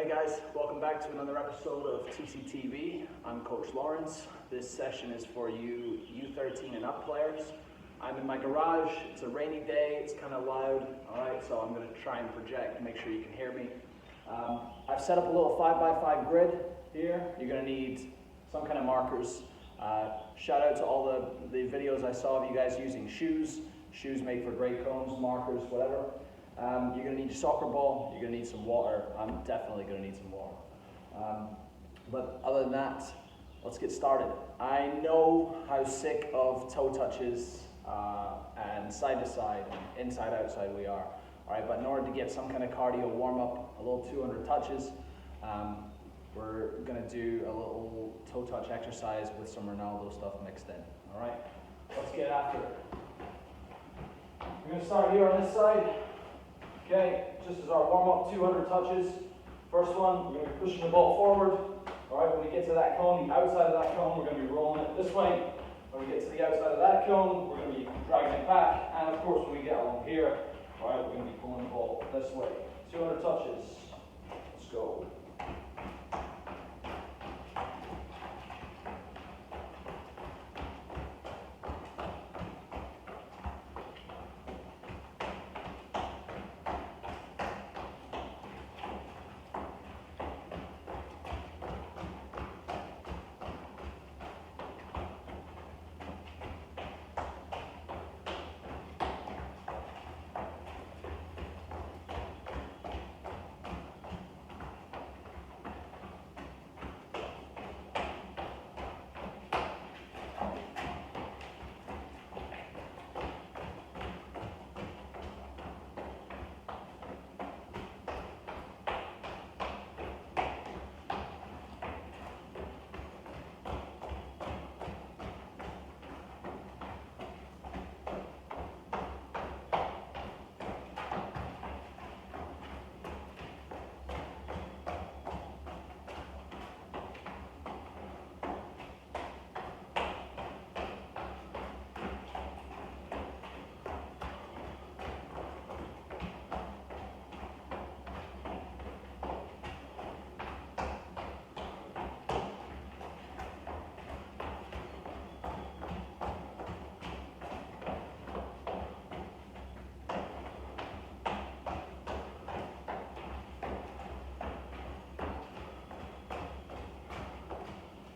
Hey guys, welcome back to another episode of TCTV. I'm Coach Lawrence. This session is for you U13 and up players. I'm in my garage, it's a rainy day, it's kind of loud, alright, so I'm going to try and project, make sure you can hear me. I've set up a little 5x5 grid here. You're going to need some kind of markers. Shout out to all the videos I saw of you guys using shoes. Shoes make for great cones, markers, whatever. You're going to need your soccer ball, you're going to need some water. I'm definitely going to need some water. But other than that, let's get started. I know how sick of toe touches and side to side and inside outside we are. Alright, but in order to get some kind of cardio warm up, a little 200 touches, we're going to do a little toe touch exercise with some Ronaldo stuff mixed in. Alright, let's get after it. We're going to start here on this side. Okay, just as our warm-up, 200 touches. First one, we're going to be pushing the ball forward. Alright, when we get to that cone, the outside of that cone, we're going to be rolling it this way. When we get to the outside of that cone, we're going to be dragging it back. And of course, when we get along here, alright, we're going to be pulling the ball this way. 200 touches. Let's go.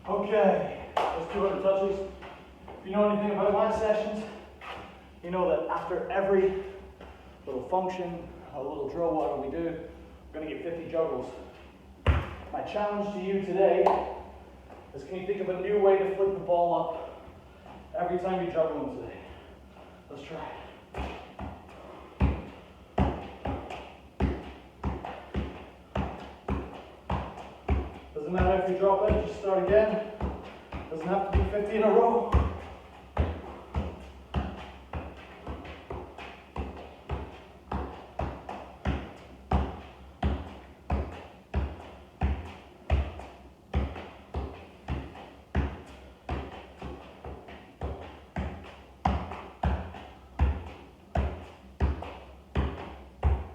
Okay, that's 200 touches. If you know anything about my sessions, you know that after every little function, a little drill, whatever we do, we're going to get 50 juggles. My challenge to you today is, can you think of a new way to flip the ball up every time you juggle them today? Let's try. Doesn't matter if you drop it, just start again. Doesn't have to be 50 in a row.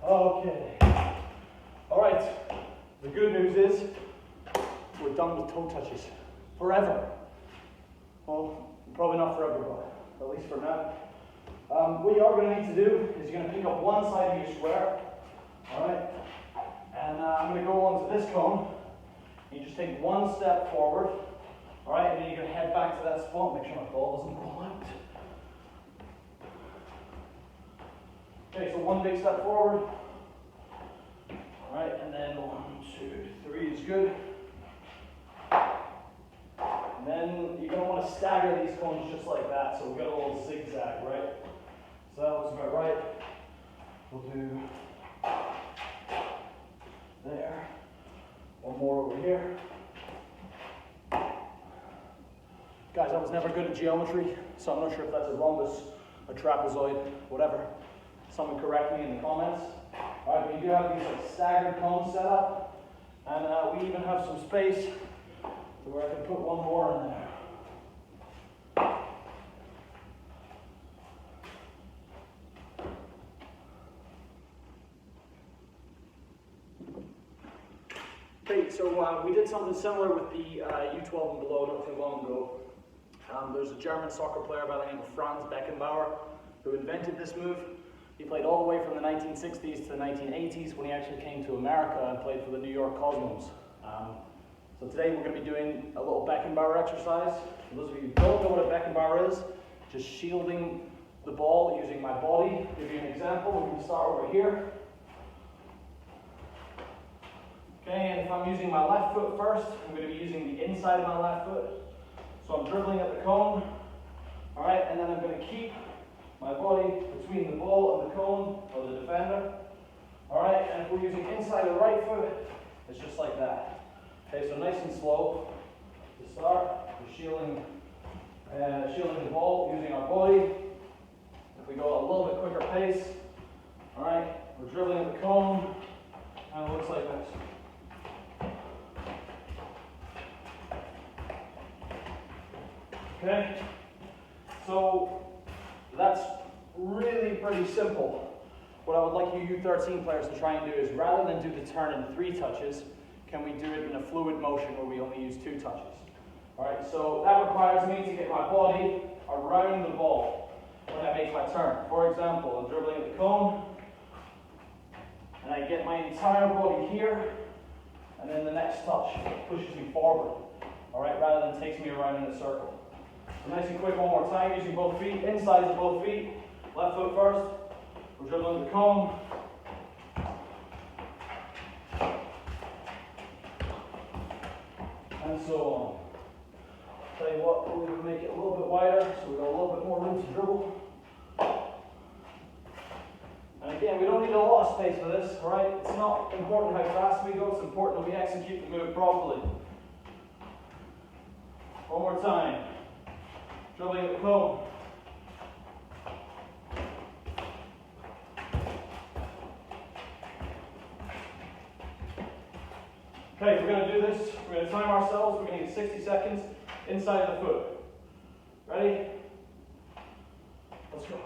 Okay. All right. The good news is, we're done with toe touches forever. Well, probably not forever, but at least for now. What you are going to need to do is you're going to pick up one side of your square, alright? And I'm going to go onto this cone. You just take one step forward, alright? And then you're going to head back to that spot. Make sure my ball doesn't roll out. Okay, so one big step forward. Alright, and then 1, 2, 3 is good. And then you're going to want to stagger these cones just like that, so we've got a little zigzag, right? So that looks about right. We'll do there. One more over here. Guys, I was never good at geometry, so I'm not sure if that's a rhombus, a trapezoid, whatever. Someone correct me in the comments. Alright, but you do have these like staggered cones set up, and we even have some space where I can put one more in there. Okay, so we did something similar with the U12 and below not too long ago. There's a German soccer player by the name of Franz Beckenbauer who invented this move. He played all the way from the 1960s to the 1980s when he actually came to America and played for the New York Cosmos. So today we're going to be doing a little Beckenbauer exercise. For those of you who don't know what a Beckenbauer is, just shielding the ball using my body. To give you an example, we're going to start over here. Okay, and if I'm using my left foot first, I'm going to be using the inside of my left foot. So I'm dribbling at the cone. Alright, and then I'm going to keep my body between the ball and the cone, or the defender. Alright, and if we're using inside the right foot, it's just like that. Okay, so nice and slow to start. We're shielding the ball using our body. If we go a little bit quicker pace, alright, we're dribbling at the cone, and it looks like this. Okay, so that's really pretty simple. What I would like you U13 players to try and do is, rather than do the turn in 3 touches, can we do it in a fluid motion where we only use 2 touches? Alright, so that requires me to get my body around the ball when I make my turn. For example, I'm dribbling at the cone, and I get my entire body here, and then the next touch pushes me forward, alright, rather than takes me around in a circle. So nice and quick, one more time, using both feet, insides of both feet, left foot first, we're dribbling the cone, and so on. Tell you what, we're going to make it a little bit wider, so we've got a little bit more room to dribble. And again, we don't need a lot of space for this, right? It's not important how fast we go, it's important that we execute the move properly. One more time. Dribbling at the cone. Okay, if we're going to do this, we're going to time ourselves, we're going to get 60 seconds inside the foot. Ready? Let's go.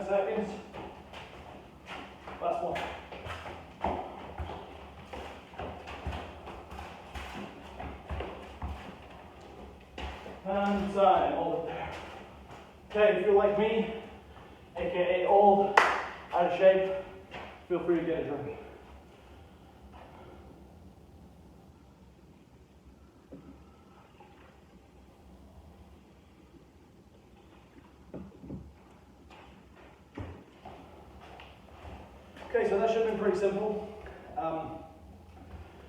Seconds. Last one. And time. Hold it there. Okay, if you're like me, aka old, out of shape, feel free to get a drink. Okay, so that should have been pretty simple.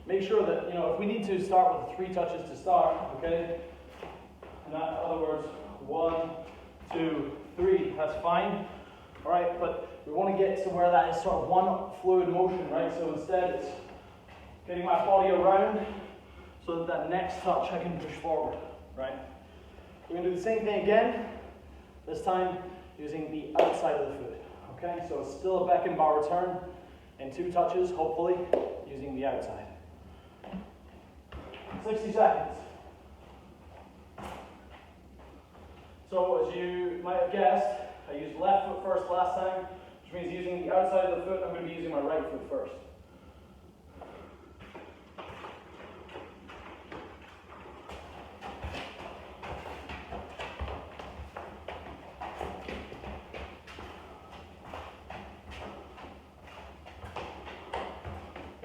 Make sure that, if we need to start with 3 touches to start, okay? In other words, 1, 2, 3, that's fine. All right, but we want to get to where that is sort of one fluid motion, right? So instead it's getting my body around so that next touch I can push forward, right? We're going to do the same thing again, this time using the outside of the foot. Okay, so it's still a Beckenbauer turn in 2 touches, hopefully, using the outside. 60 seconds. So as you might have guessed, I used left foot first last time, which means using the outside of the foot, I'm going to be using my right foot first.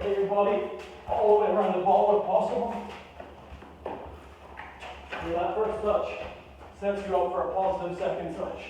get your body all the way around the ball if possible. So that first touch sets you up for a positive second touch.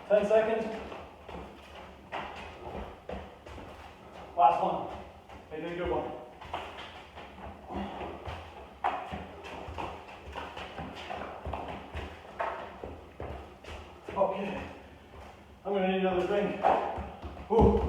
Ten seconds. Last one. Make it a good one. Okay. I'm going to need another drink. Ooh.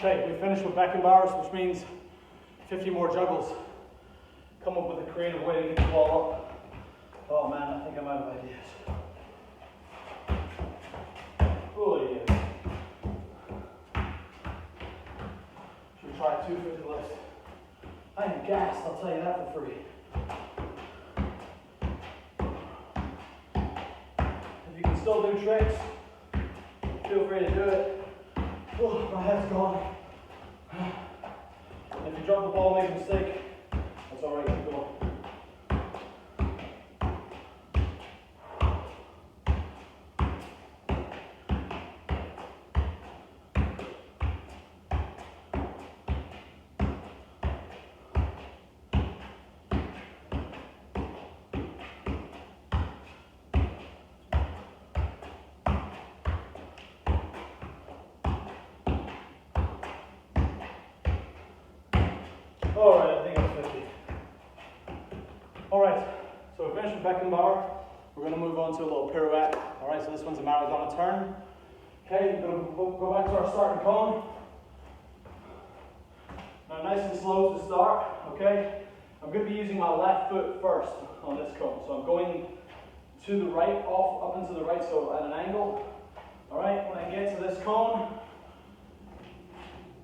Okay, we finished with back and bars, which means 50 more juggles. Come up with a creative way to get the ball up. Oh man, I think I'm out of ideas. Oh yeah. Should we try 250 lifts? I am gassed, I'll tell you that for free. If you can still do tricks, feel free to do it. Oh, my head's gone. If you drop the ball and make a mistake, that's alright, keep going. Alright, I think I'm 50. Alright, so we finished with back and bar. We're going to move on to a little pirouette. Alright, so this one's a Maradona turn. Okay, we're going to go back to our starting cone. Now nice and slow to start, okay? I'm going to be using my left foot first on this cone. So I'm going to the right, up and to the right, so at an angle. Alright, when I get to this cone,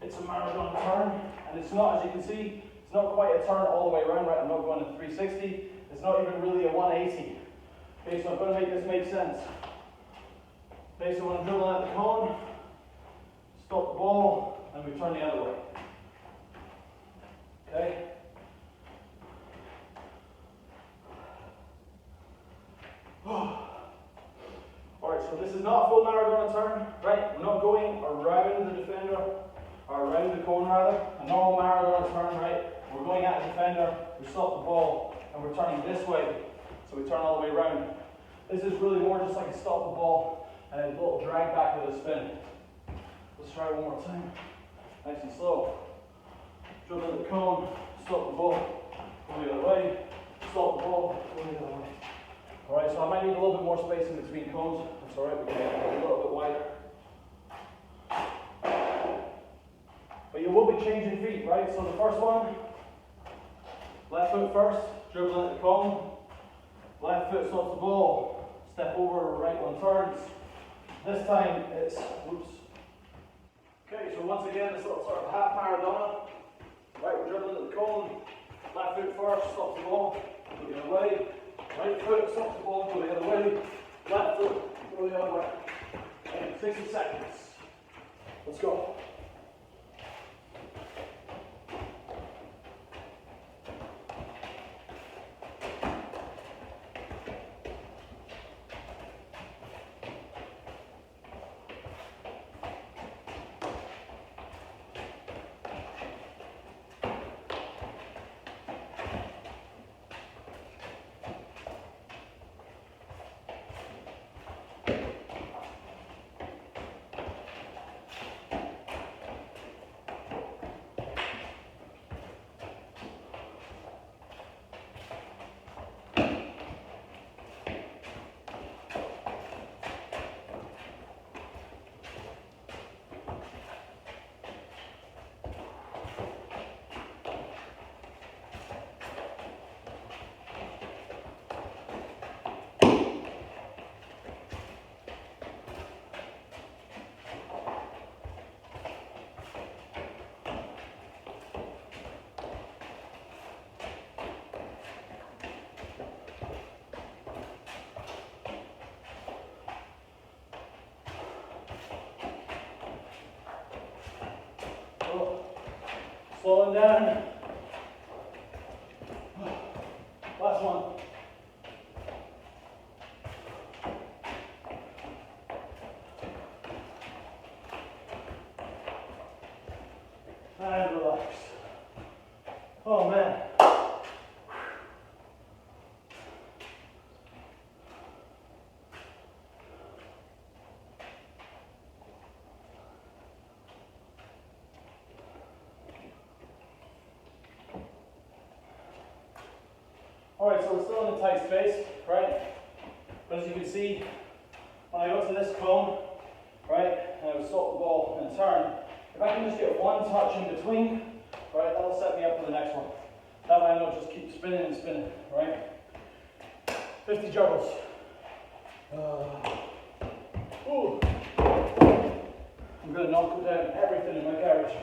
it's a Maradona turn, and it's not, as you can see, it's not quite a turn all the way around, right? I'm not going to 360. It's not even really a 180. Okay, so I'm going to make this make sense. Okay, so when I'm dribbling at the cone, stop the ball, and we turn the other way. Okay? Alright, so this is not a full Maradona turn, right? We're not going around the defender, or around the cone rather. A normal Maradona turn, right? We're going at a defender, we stop the ball, and we're turning this way, so we turn all the way around. This is really more just like a stop the ball and a little drag back with a spin. Let's try one more time. Nice and slow. Dribble at the cone, stop the ball, go the other way, stop the ball, go the other way. Alright, so I might need a little bit more space in between cones. That's alright, we can get a little bit wider. But you will be changing feet, right? So the first one, left foot first, dribbling at the cone. Left foot stops the ball, step over, right one turns. This time it's, whoops. Okay, so once again, this little sort of half Maradona. Right, we're dribbling at the cone. Left foot first, stops the ball, go the other way. Right foot stops the ball, go the other way. Left foot, go the other way. And 60 seconds. Let's go. Slowing down. Last one. And relax. Oh man. Alright, so we're still in a tight space, right? But as you can see, when I go to this cone, right, and I would stop the ball and turn, if I can just get one touch in between, right, that'll set me up for the next one. That way I don't just keep spinning and spinning, right? 50 juggles. Ooh. I'm going to knock down everything in my carriage.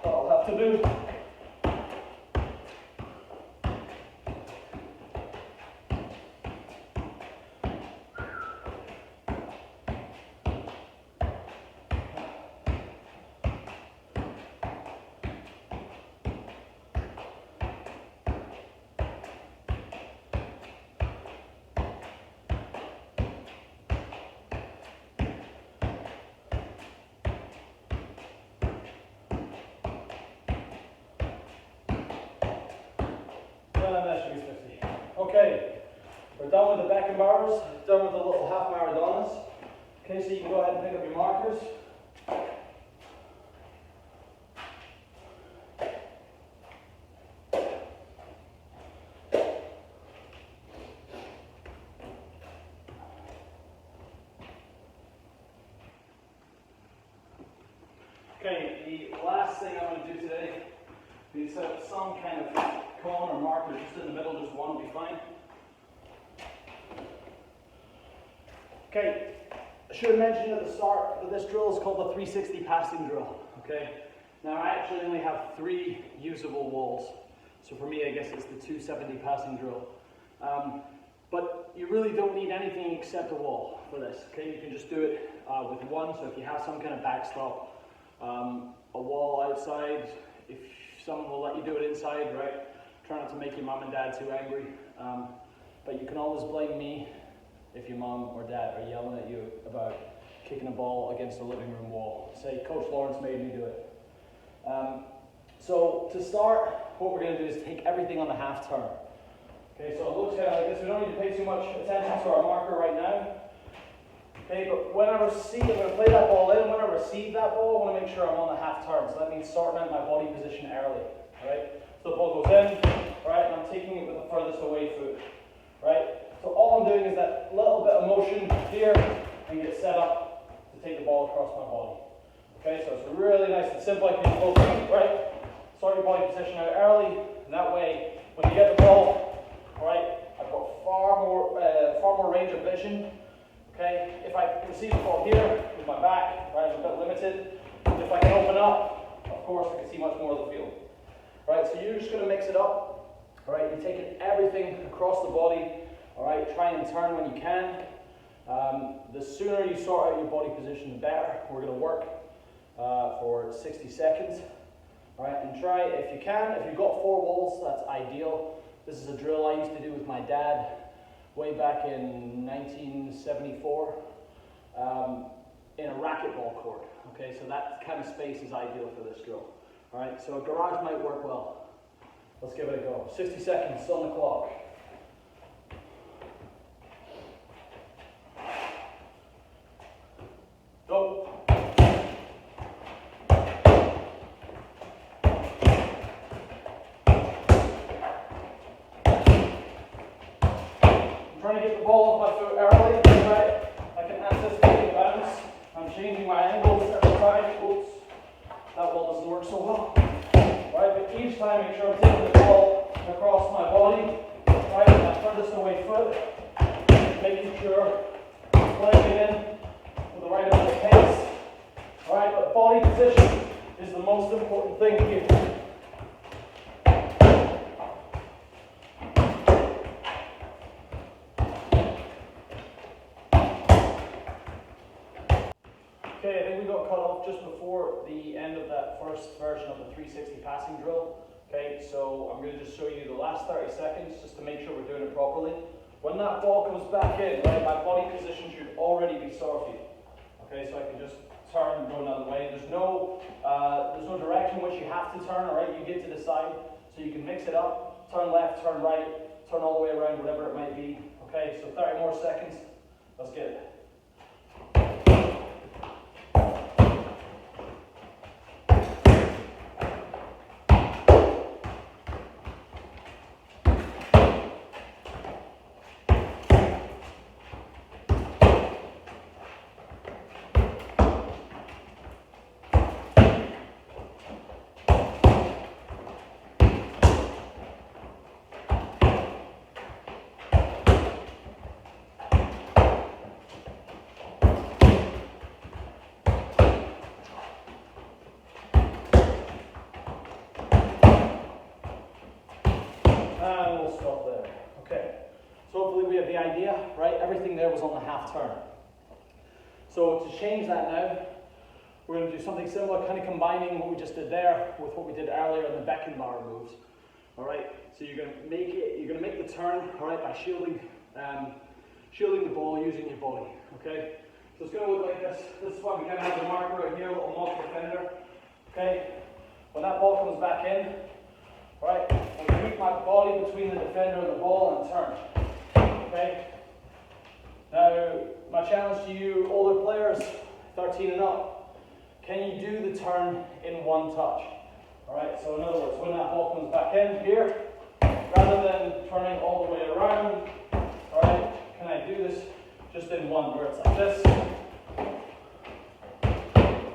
What I'll have to do Okay, we're done with the Becken bars, done with the little half marathons. Okay, so you can go ahead and pick up your markers. Okay, the last thing I want to do today is set up some kind of cone or marker just in the middle, just one will be fine. Okay, I should have mentioned at the start that this drill is called the 360 passing drill. Okay, now I actually only have 3 usable walls, so for me I guess it's the 270 passing drill. But you really don't need anything except a wall for this. Okay, you can just do it with one. So if you have some kind of backstop, a wall outside, if someone will let you do it inside, right? Try not to make your mom and dad too angry. But you can always blame me if your mom or dad are yelling at you about kicking a ball against a living room wall. Say, Coach Lawrence made me do it. So to start, what we're going to do is take everything on the half turn. Okay, so it looks kind of like this. We don't need to pay too much attention to our marker right now. Okay, but when I receive, I'm going to play that ball in. When I receive that ball, I want to make sure I'm on the half turn. So that means starting out my body position early. Right? So the ball goes in, right, and I'm taking it with the furthest away foot. Right? So all I'm doing is that little bit of motion here and get set up to take the ball across my body. Okay, so it's really nice and simple. I can both feet, right? Start your body position out early, and that way, when you get the ball, right, I've got far more range of vision. Okay, if I receive the ball here with my back, right, I'm a bit limited. If I can open up, of course, I can see much more of the field. Right, so you're just going to mix it up. All right, you're taking everything across the body. All right, try and turn when you can. The sooner you sort out your body position, the better. We're going to work for 60 seconds. All right, and try, if you can, if you've got 4 walls, that's ideal. This is a drill I used to do with my dad way back in 1974 in a racquetball court. Okay, so that kind of space is ideal for this drill. All right, so a garage might work well. Let's give it a go. 60 seconds on the clock. Go. I'm trying to get the ball off my foot early, right? I can anticipate the bounce. I'm changing my angles every time. Oops, that ball doesn't work so well. Right, but each time make sure I'm taking the ball across my body, right, my furthest away foot, making sure I'm playing it in with the right amount of pace. Alright, but body position is the most important thing here. Okay, I think we got got cut off just before the end of that first version of the 360 passing drill. Okay, so I'm going to just show you the last 30 seconds just to make sure we're doing it properly. When that ball comes back in, right, my body position should already be sorted. Okay, so I can just turn and go another way. There's no direction which you have to turn, alright? You get to decide. So you can mix it up, turn left, turn right, turn all the way around, whatever it might be. Okay, so 30 more seconds. Let's get it. And we'll stop there. Okay, so hopefully we have the idea, right? Everything there was on the half turn. So to change that now, we're going to do something similar, kind of combining what we just did there with what we did earlier in the Beckenbauer moves. All right, so you're going to make the turn, all right, by shielding the ball using your body. Okay, so it's going to look like this. This is why we kind of have the marker right here, a little mock defender. Okay, when that ball comes back in, all right, I'm going to keep my body between the defender and the ball and turn. Okay. Now, my challenge to you, older players, 13 and up, can you do the turn in one touch? Alright, so in other words, when that ball comes back in here, rather than turning all the way around, alright, can I do this just in one, where it's like this?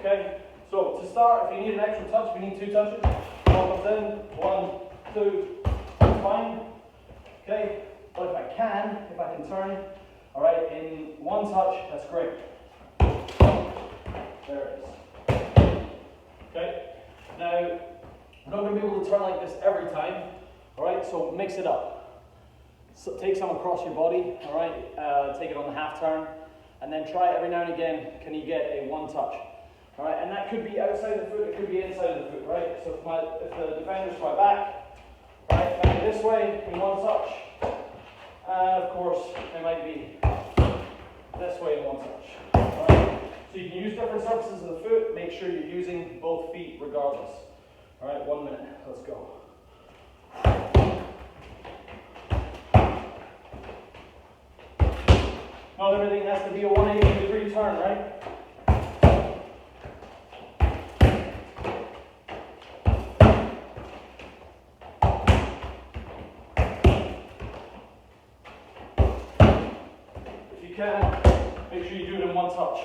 Okay, so to start, if you need an extra touch, we need 2 touches. Ball comes in, 1, 2, that's fine. Okay, but if I can turn, all right, in one touch, that's great. There it is. Okay, now, we're not going to be able to turn like this every time, all right, so mix it up. So take some across your body, all right, take it on the half turn, and then try it every now and again, can you get a one touch? All right, and that could be outside the foot, it could be inside the foot, right? So if the defender's to my back, right, back this way in one touch, and of course, it might be this way in one touch. All right? So you can use different surfaces of the foot, make sure you're using both feet regardless. All right, 1 minute, let's go. Not everything has to be a 180-degree turn, right? You can, make sure you do it in one touch.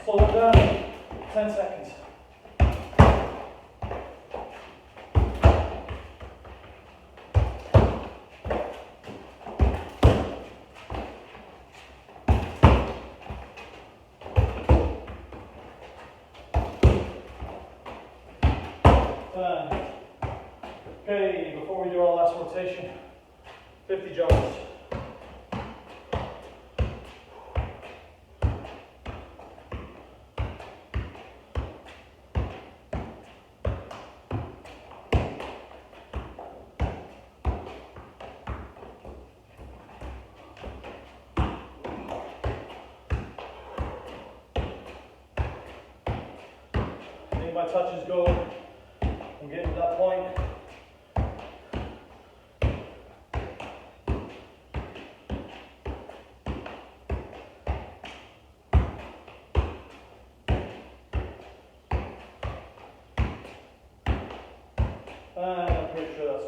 Slow it down, 10 seconds. Okay, before we do our last rotation, 50 jumps. My touches go, I'm getting to that point.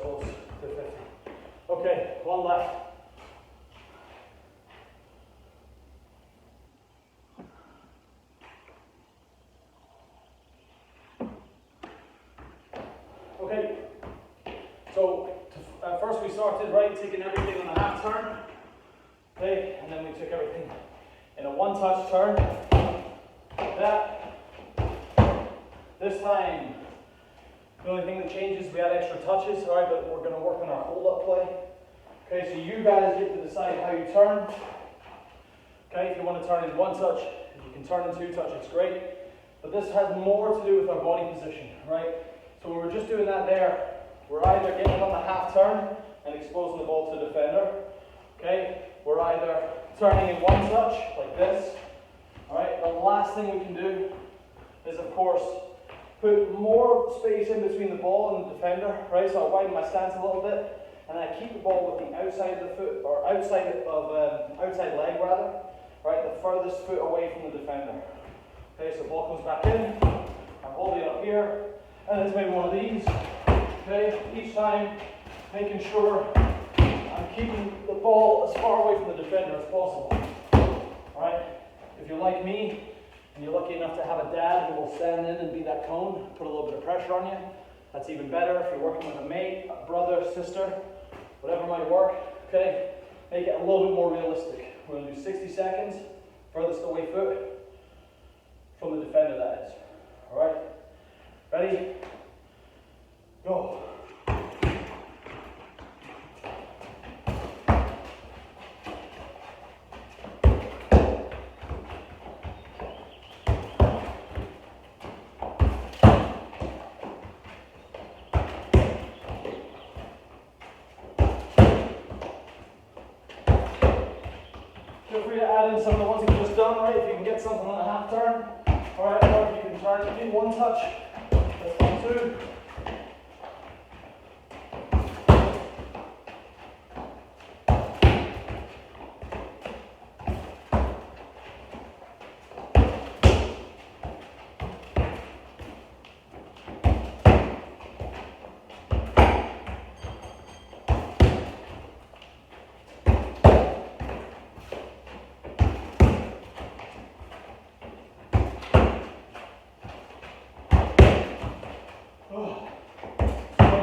close to 50. Okay, one left. Okay, so first we started, right, taking everything on a half turn, okay, and then we took everything in a one-touch turn, like that. This time, the only thing that changes, we add extra touches, all right, but we're going to work on our hold-up play. Okay, so you guys get to decide how you turn. Okay, if you want to turn in one touch, if you can turn in two touch, it's great. But this has more to do with our body position, right? So when we're just doing that there, we're either getting on the half turn and exposing the ball to the defender. Okay, we're either turning in one touch, like this. All right, the last thing we can do is, of course, put more space in between the ball and the defender, right? So I widen my stance a little bit, and I keep the ball with the outside of the foot, or outside leg rather, right? The furthest foot away from the defender. Okay, so ball comes back in, I'm holding it up here, and it's maybe one of these. Okay, each time making sure I'm keeping the ball as far away from the defender as possible. All right, if you're like me, and you're lucky enough to have a dad who will stand in and be that cone, put a little bit of pressure on you, that's even better. If you're working with a mate, a brother, sister, whatever might work, okay, make it a little bit more realistic. We're going to do 60 seconds, furthest away foot from the defender, that is. All right, ready? Go. Feel free to add in some of the ones you've just done, right? If you can get something on a half turn, all right, or if you can turn in one touch, that's fine too.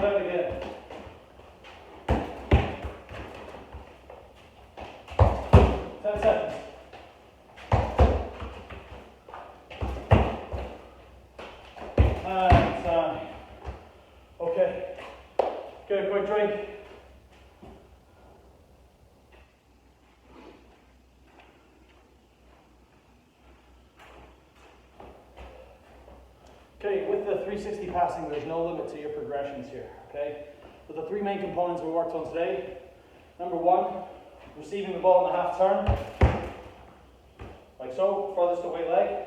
Again. 10 seconds. And time. Okay. Get a quick drink. Okay, with the 360 passing, there's no limit to your progressions here, okay? So the three main components we worked on today, number one, receiving the ball in the half turn, like so, furthest away leg.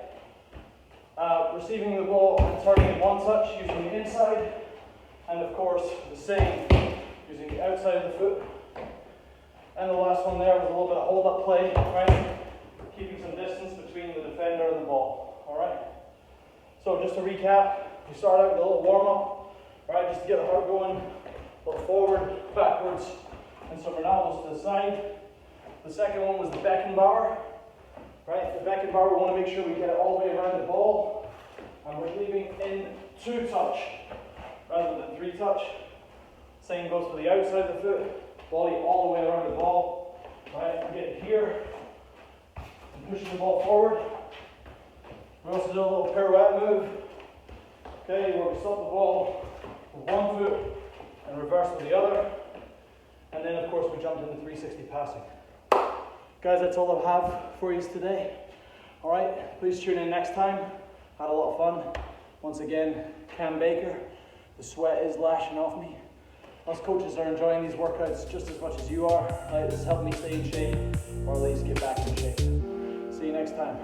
Receiving the ball and turning in one touch using the inside, and of course the same using the outside of the foot. And the last one there was a little bit of hold-up play, right? Keeping some distance between the defender and the ball, all right? So just to recap, we start out with a little warm-up, right, just to get the heart going, a little forward, backwards, and some Ronaldos to the side. The second one was the Beckenbauer, right? The Beckenbauer, we want to make sure we get it all the way around the ball, and we're leaving in two touch rather than three touch. Same goes for the outside of the foot, body all the way around the ball, right? We're getting here, and pushing the ball forward. We also do a little pirouette move, okay, where we stop the ball with one foot and reverse with the other. And then, of course, we jumped into 360 passing. Guys, that's all I have for you today. All right, please tune in next time. Had a lot of fun. Once again, Cam Baker. The sweat is lashing off me. Us coaches are enjoying these workouts just as much as you are. Right? This is helping me stay in shape, or at least get back in shape. See you next time.